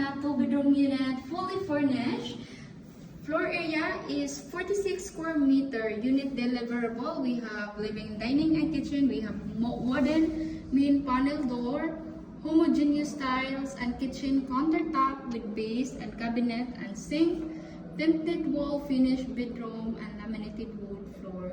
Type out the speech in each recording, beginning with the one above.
have two-bedroom unit, fully furnished. Floor area is 46 square meter. Unit deliverable. We have living, dining, and kitchen. We have wooden main panel door, homogeneous tiles, and kitchen countertop with base and cabinet and sink. Tinted wall finish bedroom and laminated wood floor.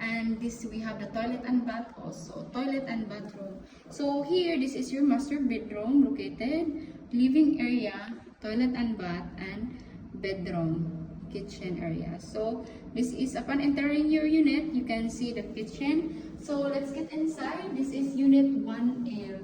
And this we have the toilet and bath also. Toilet and bathroom. So here, this is your master bedroom located. Living area, toilet and bath, and bedroom, kitchen area. So this is upon entering your unit, you can see the kitchen. So let's get inside. This is unit 1L.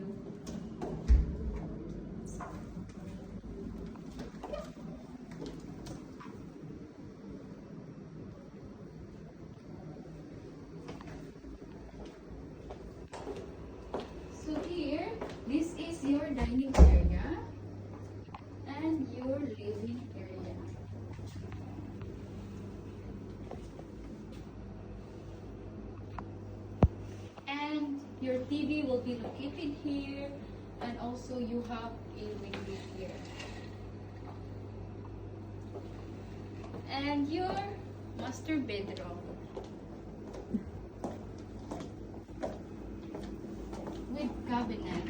So here, this is your dining area and your living area. And your TV will be located here, and also you have a window here. And your master bedroom with cabinet.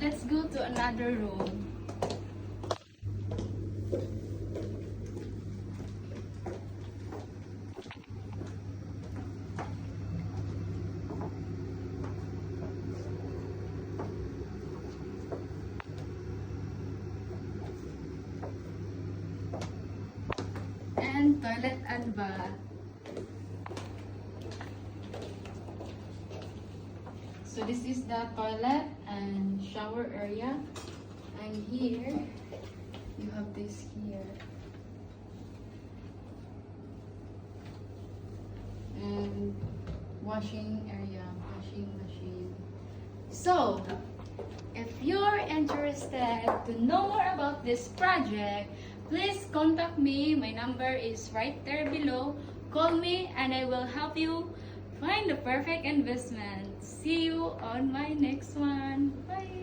Let's go to another room. And toilet and bath. So this is the toilet and shower area, and here you have this here, and washing area, washing machine. So if you're interested to know more about this project, please contact me. My number is right there below. Call me and I will help you find the perfect investment. See you on my next one. Bye!